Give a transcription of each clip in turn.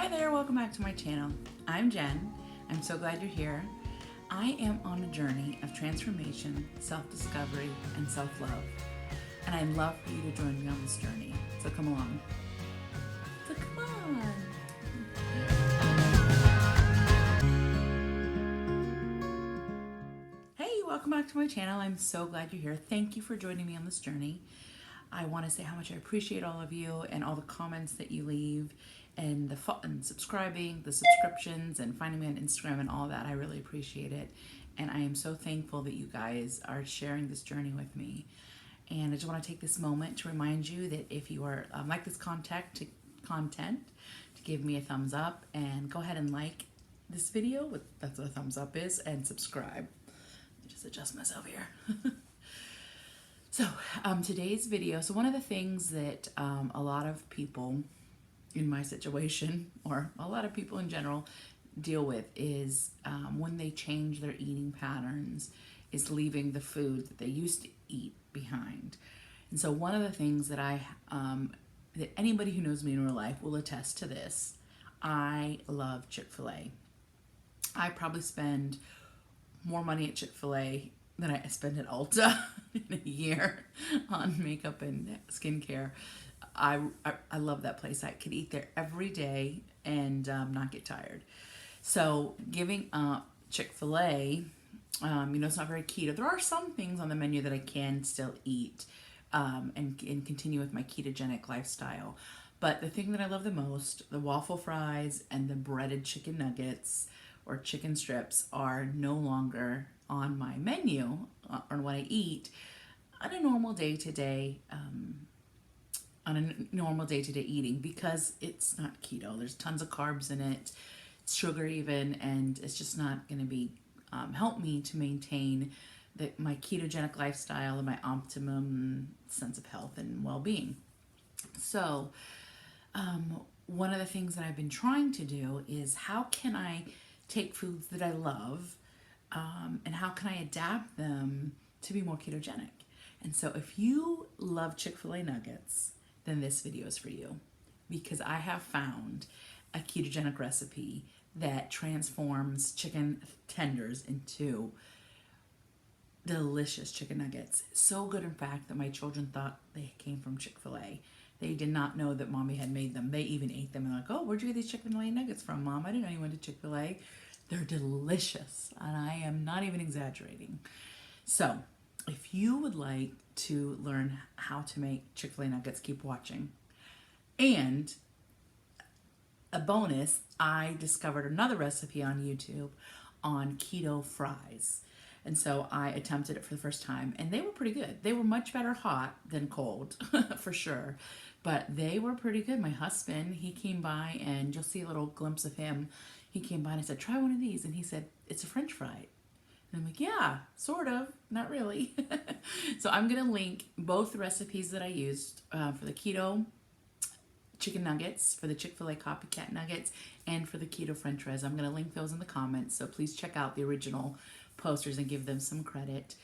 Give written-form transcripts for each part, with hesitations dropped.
Hi there, welcome back to my channel. I'm Jen. I'm so glad you're here. I am on a journey of transformation, self-discovery, and self-love. And I'd love for you to join me on this journey. So come along. So come on. Hey, welcome back to my channel. I'm so glad you're here. Thank you for joining me on this journey. I want to say how much I appreciate all of you and all the comments that you leave and subscribing, the subscriptions, and finding me on Instagram and all that. I really appreciate it. And I am so thankful that you guys are sharing this journey with me. And I just want to take this moment to remind you that if you are like this content, to give me a thumbs up and go ahead and like this video. That's what a thumbs up is, and subscribe. Let me just adjust myself here. So today's video, so one of the things that a lot of people in my situation, or a lot of people in general, deal with is when they change their eating patterns, is leaving the food that they used to eat behind. And so one of the things that that anybody who knows me in real life will attest to this, I love Chick-fil-A. I probably spend more money at Chick-fil-A than I spend at Ulta in a year on makeup and skincare. I love that place. I could eat there every day and not get tired. So giving up Chick-fil-A, it's not very keto. There are some things on the menu that I can still eat and continue with my ketogenic lifestyle. But the thing that I love the most, the waffle fries and the breaded chicken nuggets or chicken strips, are no longer on my menu on what I eat on a normal day-to-day eating, because it's not keto. There's tons of carbs in it, sugar even, and it's just not going to be help me to maintain my ketogenic lifestyle and my optimum sense of health and well-being. So one of the things that I've been trying to do is, how can I take foods that I love and how can I adapt them to be more ketogenic? And so if you love Chick-fil-A nuggets, then this video is for you, because I have found a ketogenic recipe that transforms chicken tenders into delicious chicken nuggets. So good, in fact, that my children thought they came from Chick-fil-A. They did not know that Mommy had made them. They even ate them and like, oh, where'd you get these Chick-fil-A nuggets from, Mom? I didn't know you went to Chick-fil-A. They're delicious, and I am not even exaggerating. So if you would like to learn how to make Chick-fil-A nuggets, keep watching. And a bonus, I discovered another recipe on YouTube on Keto Fries. And so I attempted it for the first time, and they were pretty good. They were much better hot than cold, for sure. But they were pretty good. My husband, he came by, and you'll see a little glimpse of him. He came by and I said, try one of these. And he said, it's a French fry. And I'm like, yeah, sort of, not really. So I'm going to link both the recipes that I used for the keto chicken nuggets, for the Chick-fil-A copycat nuggets, and for the keto French fries. I'm going to link those in the comments. So please check out the original posters and give them some credit.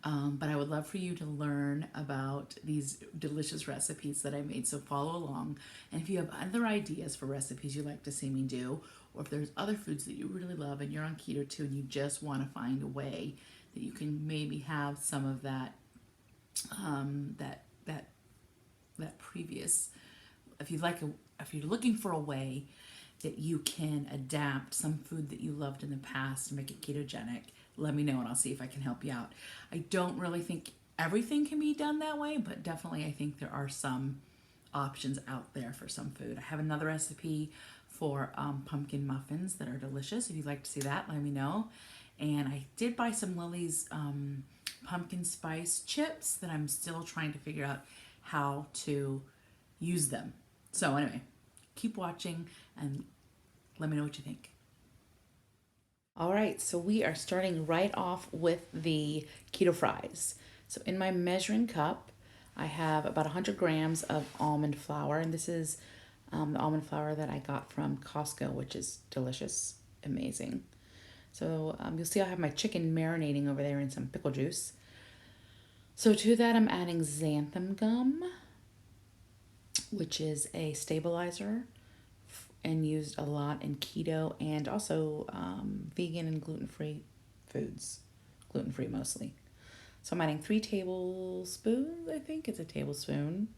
But I would love for you to learn about these delicious recipes that I made, so follow along. And if you have other ideas for recipes you'd like to see me do, or if there's other foods that you really love and you're on keto too and you just want to find a way that you can maybe have some of that that previous, if you're looking for a way that you can adapt some food that you loved in the past and make it ketogenic, let me know and I'll see if I can help you out. I don't really think everything can be done that way, but definitely I think there are some options out there for some food. I have another recipe for pumpkin muffins that are delicious. If you'd like to see that, let me know. And I did buy some Lily's pumpkin spice chips that I'm still trying to figure out how to use them. So anyway, keep watching and let me know what you think. All right, so we are starting right off with the keto fries. So in my measuring cup, I have about 100 grams of almond flour, and this is the almond flour that I got from Costco, which is delicious, amazing. So you'll see I have my chicken marinating over there in some pickle juice. So to that, I'm adding xanthan gum, which is a stabilizer and used a lot in keto and also vegan and gluten-free foods. Gluten-free mostly. So I'm adding 3 tablespoons, I think it's a tablespoon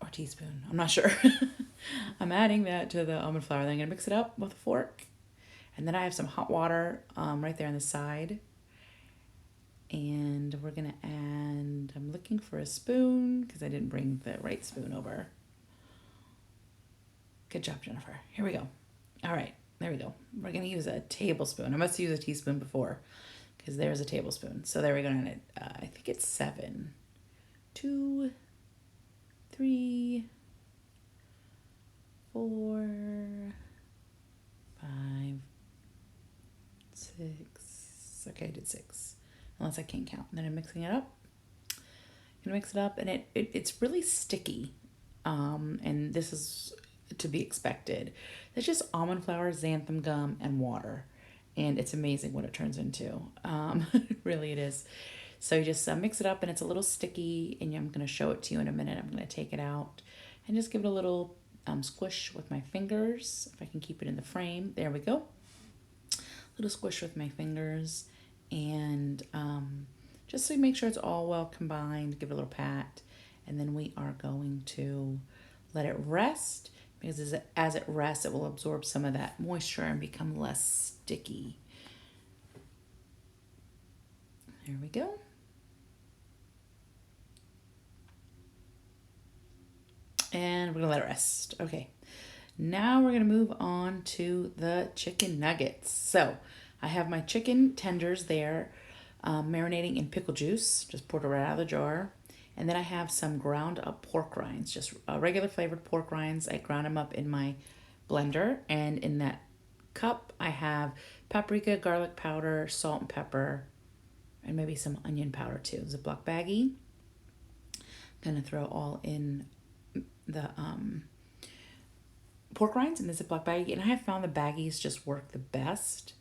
or teaspoon, I'm not sure. I'm adding that to the almond flour. Then I'm gonna mix it up with a fork. And then I have some hot water right there on the side. And we're gonna add, I'm looking for a spoon because I didn't bring the right spoon over. Good job, Jennifer. Here we go. All right, there we go. We're gonna use a tablespoon. I must use a teaspoon before because there's a tablespoon. So there we go. I think it's 7. 2, 3, 4, 5, 6. Okay, I did 6. Unless I can't count. And then I'm mixing it up. I'm gonna mix it up, and it's really sticky. And this is to be expected. It's just almond flour, xanthan gum, and water. And it's amazing what it turns into. Really it is. So you just mix it up, and it's a little sticky, and I'm going to show it to you in a minute. I'm going to take it out and just give it a little squish with my fingers. If I can keep it in the frame. There we go. Little squish with my fingers, and just so you make sure it's all well combined, give it a little pat, and then we are going to let it rest, because as it rests, it will absorb some of that moisture and become less sticky. There we go. And we're gonna let it rest. Okay, now we're gonna move on to the chicken nuggets. So I have my chicken tenders there, marinating in pickle juice. Just poured it right out of the jar. And then I have some ground up pork rinds, just regular flavored pork rinds. I ground them up in my blender. And in that cup, I have paprika, garlic powder, salt and pepper, and maybe some onion powder too. Ziploc baggie. Gonna throw all in the pork rinds in the Ziploc baggie. And I have found the baggies just work the best.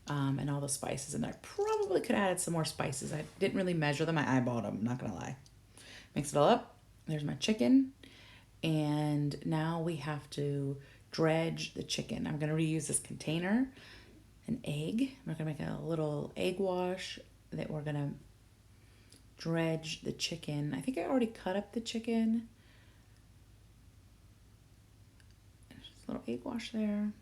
And all the spices. And I probably could have added some more spices. I didn't really measure them. I eyeballed them, not gonna lie. Mix it all up. There's my chicken. And now we have to dredge the chicken. I'm going to reuse this container, an egg. We're going to make a little egg wash that we're going to dredge the chicken. I think I already cut up the chicken. Just a little egg wash there.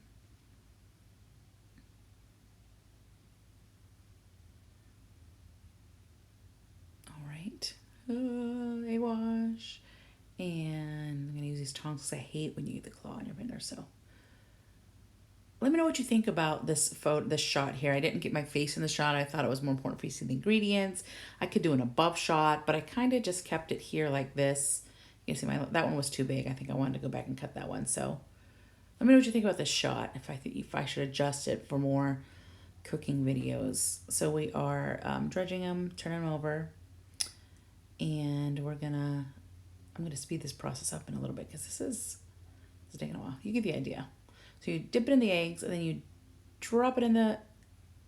All right. Egg wash, and I'm gonna use these tongs because I hate when you get the claw on your finger. So let me know what you think about this shot here. I didn't get my face in the shot. I thought it was more important for you to see the ingredients. I could do an above shot, but I kind of just kept it here like this. You can see that one was too big. I think I wanted to go back and cut that one. So let me know what you think about this shot. If I should adjust it for more cooking videos. So we are dredging them, turning them over. And I'm gonna speed this process up in a little bit because this is taking a while. You get the idea. So you dip it in the eggs, and then you drop it in the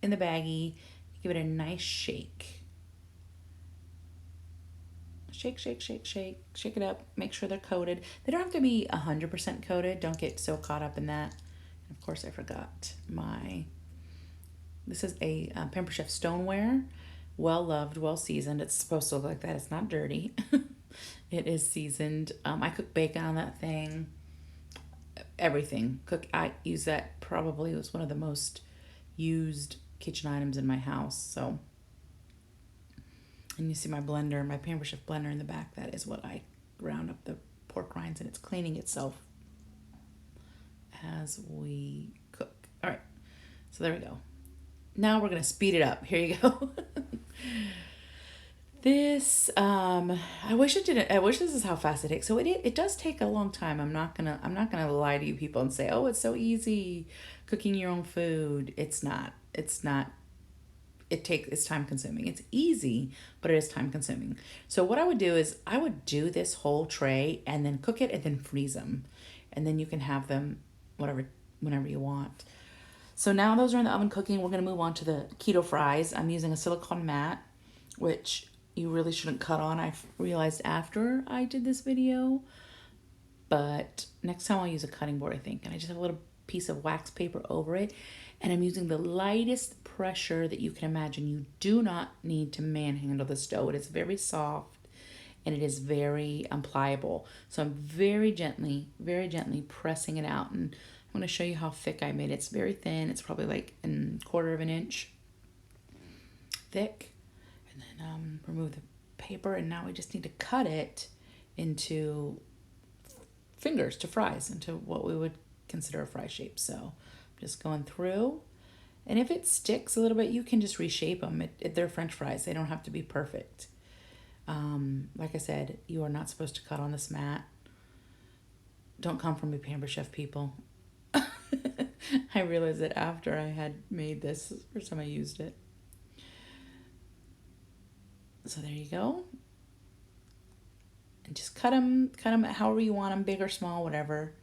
baggie. Give it a nice shake. Shake, shake, shake, shake. Shake it up. Make sure they're coated. They don't have to be 100% coated. Don't get so caught up in that. And of course, I forgot this is a Pamper Chef stoneware. Well loved, well seasoned. It's supposed to look like that. It's not dirty. It is seasoned. I cook bacon on that thing. Everything. I use that. Probably was one of the most used kitchen items in my house. So, and you see my blender, my Pamper Chef blender in the back. That is what I ground up the pork rinds, and it's cleaning itself as we cook. All right. So there we go. Now we're gonna speed it up. Here you go. This I wish it didn't. I wish this is how fast it takes. So it does take a long time. I'm not gonna lie to you people and say, oh, it's so easy cooking your own food. It's not. It's time consuming. It's easy, but it is time consuming. So what I would do is I would do this whole tray and then cook it and then freeze them, and then you can have them whenever you want. So now those are in the oven cooking. We're going to move on to the Keto Fries. I'm using a silicone mat, which you really shouldn't cut on. I realized after I did this video. But next time I'll use a cutting board, I think. And I just have a little piece of wax paper over it. And I'm using the lightest pressure that you can imagine. You do not need to manhandle this dough. It is very soft and it is very pliable. So I'm very gently pressing it out. And I'm going to show you how thick I made it. It's very thin. It's probably like a quarter of an inch thick. And then remove the paper. And now we just need to cut it into fingers, to fries, into what we would consider a fry shape. So I'm just going through. And if it sticks a little bit, you can just reshape them. They're French fries. They don't have to be perfect. Like I said, you are not supposed to cut on this mat. Don't come from me, Pamper Chef people. I realized that after I had made this, the first time I used it. So there you go. And just cut them however you want them, big or small, whatever.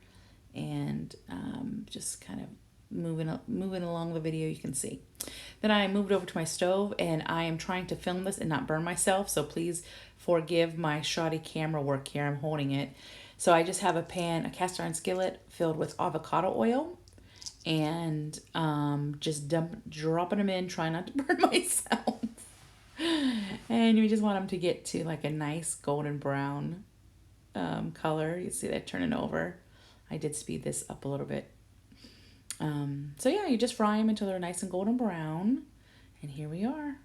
And just kind of moving along the video, you can see. Then I moved over to my stove, and I am trying to film this and not burn myself, so please forgive my shoddy camera work here. I'm holding it. So I just have a cast iron skillet filled with avocado oil, and just dropping them in, trying not to burn myself. And you just want them to get to like a nice golden brown color. You see that turning over. I did speed this up a little bit. So yeah, you just fry them until they're nice and golden brown. And here we are.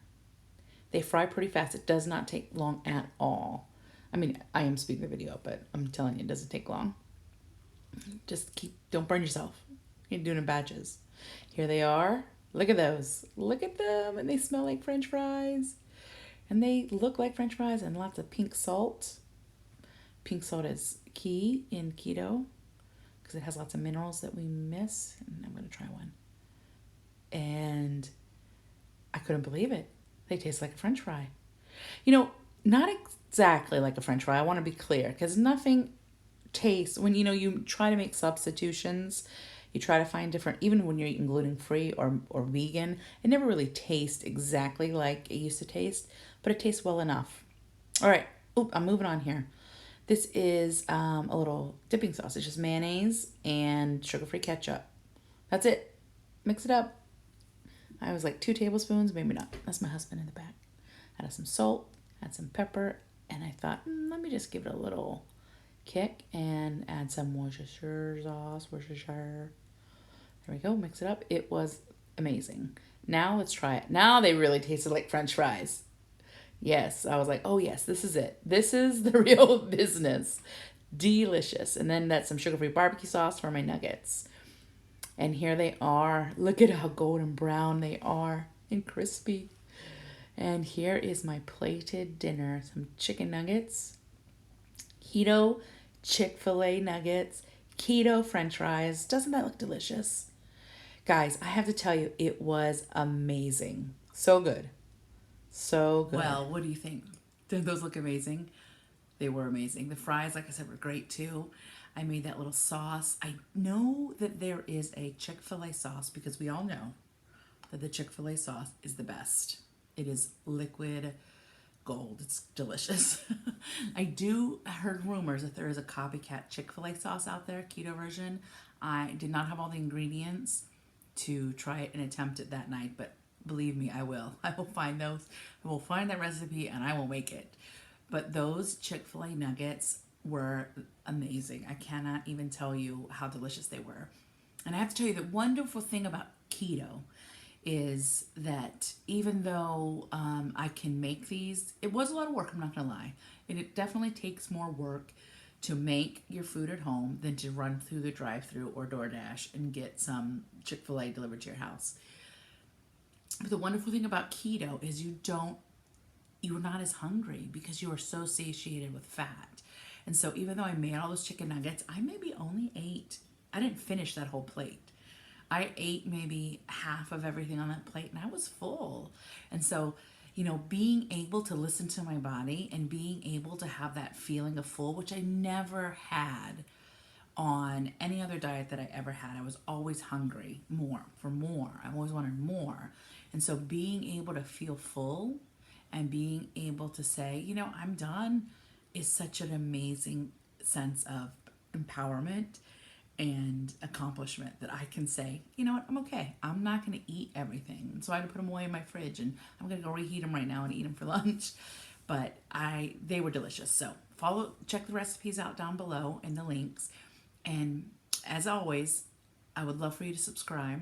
They fry pretty fast. It does not take long at all. I mean, I am speeding the video up, but I'm telling you, it doesn't take long. Just don't burn yourself. You're doing it in batches. Here they are. Look at those. Look at them. And they smell like French fries. And they look like French fries, and lots of pink salt. Pink salt is key in keto because it has lots of minerals that we miss. And I'm going to try one. And I couldn't believe it. They taste like a French fry. You know, not exactly like a French fry. I want to be clear, because nothing tastes, when you try to make substitutions, you try to find different, even when you're eating gluten-free or vegan, it never really tastes exactly like it used to taste, but it tastes well enough. All right. Oop, I'm moving on here. This is a little dipping sauce. It's just mayonnaise and sugar-free ketchup. That's it. Mix it up. I was like 2 tablespoons, maybe not. That's my husband in the back. Add some salt, add some pepper, and I thought, let me just give it a little kick and add some Worcestershire sauce. Worcestershire. There we go. Mix it up. It was amazing. Now let's try it. Now they really tasted like French fries. Yes, I was like, oh yes, this is it. This is the real business. Delicious. And then that's some sugar-free barbecue sauce for my nuggets. And here they are. Look at how golden brown they are and crispy. And here is my plated dinner. Some chicken nuggets, keto Chick-fil-A nuggets, keto French fries. Doesn't that look delicious? Guys, I have to tell you, it was amazing. So good. So good. Well, what do you think? Did those look amazing? They were amazing. The fries, like I said, were great too. I made that little sauce. I know that there is a Chick-fil-A sauce because we all know that the Chick-fil-A sauce is the best. It is liquid gold. It's delicious. I heard rumors that there is a copycat Chick-fil-A sauce out there, keto version. I did not have all the ingredients to try it and attempt it that night, but believe me, I will. I will find those. I will find that recipe and I will make it. But those Chick-fil-A nuggets were amazing. I cannot even tell you how delicious they were. And I have to tell you, the wonderful thing about keto is that even though I can make these, it was a lot of work, I'm not going to lie. And it definitely takes more work to make your food at home than to run through the drive-thru or DoorDash and get some Chick-fil-A delivered to your house. But the wonderful thing about keto is you're not as hungry because you are so satiated with fat. And so even though I made all those chicken nuggets, I maybe only I didn't finish that whole plate. I ate maybe half of everything on that plate and I was full. And so, being able to listen to my body and being able to have that feeling of full, which I never had on any other diet that I ever had. I was always hungry for more. I always wanted more. And so being able to feel full and being able to say, I'm done, is such an amazing sense of empowerment and accomplishment that I can say, you know what, I'm okay. I'm not going to eat everything. So I had to put them away in my fridge, and I'm going to go reheat them right now and eat them for lunch. But they were delicious. So check the recipes out down below in the links. And as always, I would love for you to subscribe.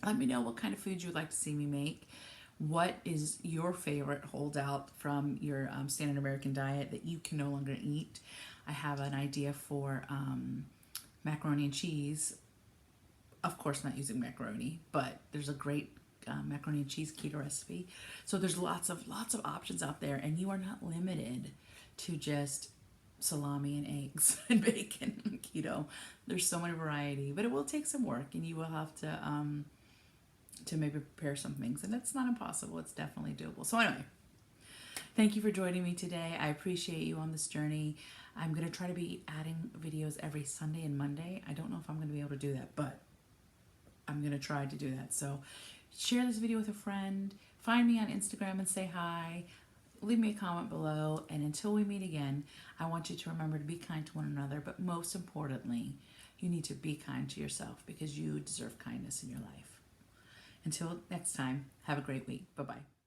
Let me know what kind of food you'd like to see me make. What is your favorite holdout from your standard American diet that you can no longer eat? I have an idea for macaroni and cheese. Of course, not using macaroni, but there's a great macaroni and cheese keto recipe. So there's lots of options out there, and you are not limited to just salami and eggs and bacon keto. There's so much variety, but it will take some work, and you will have to maybe prepare some things, and it's not impossible. It's definitely doable. So anyway, thank you for joining me today. I appreciate you on this journey. I'm going to try to be adding videos every Sunday and Monday. I don't know if I'm going to be able to do that, but I'm going to try to do that. So share this video with a friend. Find me on Instagram and say hi. Leave me a comment below. And until we meet again, I want you to remember to be kind to one another. But most importantly, you need to be kind to yourself, because you deserve kindness in your life. Until next time, have a great week. Bye-bye.